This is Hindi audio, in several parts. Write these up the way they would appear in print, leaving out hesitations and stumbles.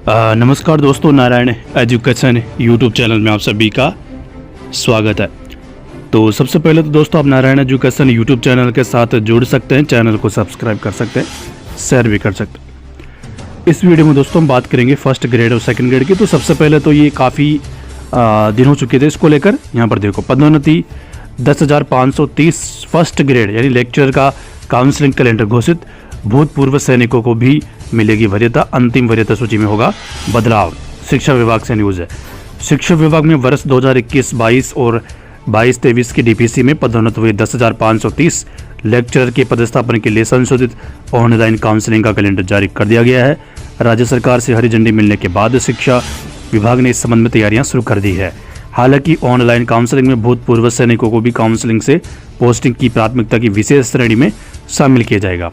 नमस्कार दोस्तों, नारायण एजुकेशन यूट्यूब चैनल में आप सभी का स्वागत है। तो सबसे पहले तो दोस्तों आप नारायण एजुकेशन यूट्यूब चैनल के साथ जुड़ सकते हैं, चैनल को सब्सक्राइब कर सकते हैं, शेयर भी कर सकते हैं। इस वीडियो में दोस्तों हम बात करेंगे फर्स्ट ग्रेड और सेकंड ग्रेड की। तो सबसे पहले तो ये काफ़ी दिन हो चुके थे इसको लेकर। यहाँ पर देखो पदोन्नति 10,530 फर्स्ट ग्रेड यानी लेक्चरर का काउंसलिंग कैलेंडर घोषित। भूतपूर्व सैनिकों को भी मिलेगी वरीयता, अंतिम वरीयता सूची में होगा बदलाव। शिक्षा विभाग से न्यूज़ है। शिक्षा विभाग में वर्ष 2021-22 और 22-23 की डीपीसी में पदोन्नति हुई 10,530 लेक्चरर के पदस्थापन के लिए संशोधित ऑनलाइन काउंसलिंग का कैलेंडर जारी कर दिया गया है। राज्य सरकार से हरी झंडी मिलने के बाद शिक्षा विभाग ने इस संबंध में तैयारियां शुरू कर दी है। हालांकि ऑनलाइन काउंसलिंग में भूतपूर्व सैनिकों को भी काउंसलिंग से पोस्टिंग की प्राथमिकता की विशेष श्रेणी में शामिल किया जाएगा,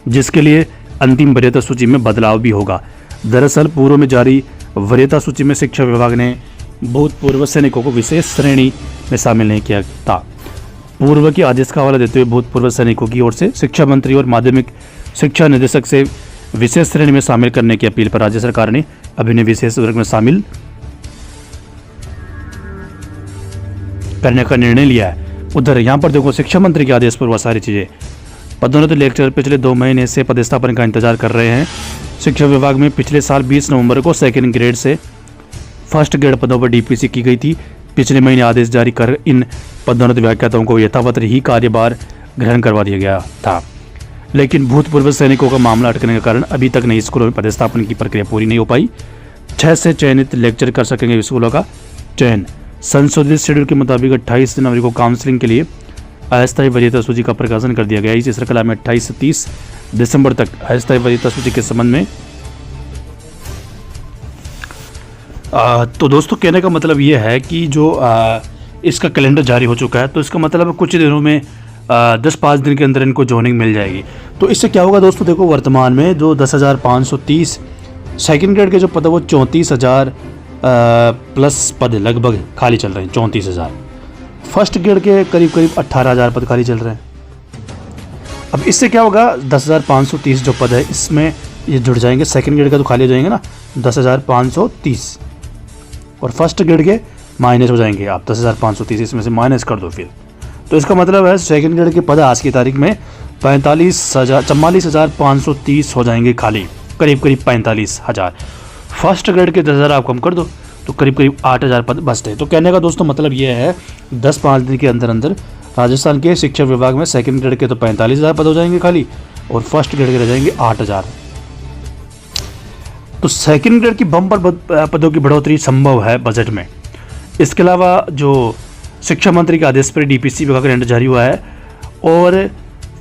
जिसके लिए अंतिम वरीयता सूची में बदलाव भी होगा। दरअसल पूर्व में जारी वरीयता सूची में शिक्षा विभाग ने भूतपूर्व सैनिकों को विशेष श्रेणी में शामिल नहीं किया था। पूर्व के आदेश का हवाला देते हुए भूतपूर्व सैनिकों की ओर से शिक्षा मंत्री और माध्यमिक शिक्षा निदेशक से विशेष श्रेणी में शामिल करने की अपील पर राज्य सरकार ने अभी ने विशेष वर्ग में शामिल करने का निर्णय लिया है। उधर यहाँ पर देखो शिक्षा मंत्री के आदेश पर वह सारी चीजें। पदोन्नति लेक्चरर पिछले 2 महीने से पदस्थापन का इंतजार कर रहे हैं। शिक्षा विभाग में पिछले साल 20 नवंबर को सेकेंड ग्रेड से फर्स्ट ग्रेड पदों पर डीपीसी की गई थी। पिछले महीने आदेश जारी कर इन पदोन्नति व्याख्याताओं को यथावत ही कार्यभार ग्रहण करवा दिया गया था, लेकिन भूतपूर्व सैनिकों का मामला अटकने के कारण अभी तक नई स्कूलों में पदस्थापन की प्रक्रिया पूरी नहीं हो पाई। 6 से चयनित लेक्चर कर सकेंगे स्कूलों का चयन। संशोधित शेड्यूल के मुताबिक 28 जनवरी को काउंसलिंग के लिए अस्थायी वरीयता सूची का प्रकाशन कर दिया गया। इसी श्रृंखला में 28 से 30 दिसंबर तक अस्थायी वरीयता सूची के संबंध में तो दोस्तों कहने का मतलब ये है कि जो इसका कैलेंडर जारी हो चुका है, तो इसका मतलब कुछ दिनों में 10-5 दिन के अंदर इनको जॉइनिंग मिल जाएगी। तो इससे क्या होगा दोस्तों, देखो वर्तमान में जो 10,530 सेकेंड ग्रेड के जो पद है वो 34,000 प्लस पद लगभग खाली चल रहे हैं। 34,000 फर्स्ट ग्रेड के करीब 18,000 पद खाली चल रहे हैं। अब इससे क्या होगा, 10,530 जो पद है इसमें ये जुड़ जाएंगे। सेकंड ग्रेड का तो खाली हो जाएंगे ना 10,530, और फर्स्ट ग्रेड के माइनस हो जाएंगे। आप 10,530 इसमें से माइनस कर दो फिर, तो इसका मतलब है सेकंड ग्रेड के पद आज की तारीख में 44,530 हो जाएंगे खाली, करीब 45,000। फर्स्ट ग्रेड के 10,000 आप कम कर दो तो करीब 8,000 पद बचते हैं। तो कहने का दोस्तों मतलब ये है 10-5 दिन के अंदर अंदर राजस्थान के शिक्षा विभाग में सेकंड ग्रेड के तो 45,000 पद हो जाएंगे खाली, और फर्स्ट ग्रेड के रह जाएंगे 8,000। तो सेकंड ग्रेड की बम्पर पदों की बढ़ोतरी संभव है बजट में। इसके अलावा जो शिक्षा मंत्री के आदेश पर डीपीसी विभाग का कैलेंडर जारी हुआ है, और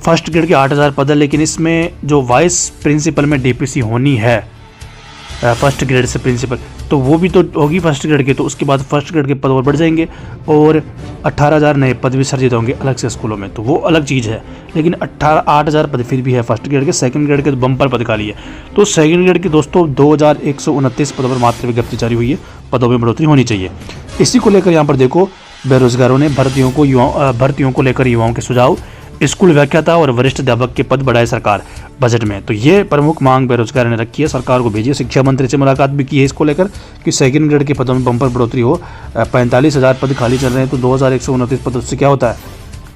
फर्स्ट ग्रेड के 8,000 पद है, लेकिन इसमें जो वाइस प्रिंसिपल में डीपीसी होनी है फर्स्ट ग्रेड से प्रिंसिपल, तो वो भी तो होगी फर्स्ट ग्रेड के, तो उसके बाद फर्स्ट ग्रेड के पद और बढ़ जाएंगे, और 18,000 नए पद भी सर्जित होंगे अलग से स्कूलों में, तो वो अलग चीज़ है। लेकिन 8,000 पद फिर भी है फर्स्ट ग्रेड के। सेकंड ग्रेड के तो बम्पर पद खाली है। तो सेकंड ग्रेड के दोस्तों 2,129 पदों पर मात्र विज्ञप्ति जारी हुई है। पदों में बढ़ोतरी होनी चाहिए। इसी को लेकर यहाँ पर देखो बेरोजगारों ने भर्तियों को लेकर युवाओं के सुझाव। स्कूल व्याख्याता और वरिष्ठ अध्यापक के पद बढ़ाए सरकार बजट में, तो ये प्रमुख मांग बेरोजगार ने रखी है, सरकार को भेजी। शिक्षा मंत्री से मुलाकात भी की है इसको लेकर कि सेकंड ग्रेड के पदों में बम्पर बढ़ोतरी हो। 45,000 पद खाली चल रहे हैं, तो 2,129 पद उससे क्या होता है,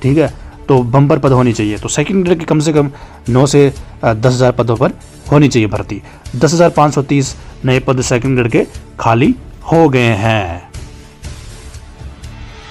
ठीक है, तो बम्पर पद होनी चाहिए। तो सेकंड ग्रेड के कम से कम 9 से 10,000 पदों पर होनी चाहिए भर्ती। 10,530 नए पद सेकंड ग्रेड के खाली हो गए हैं।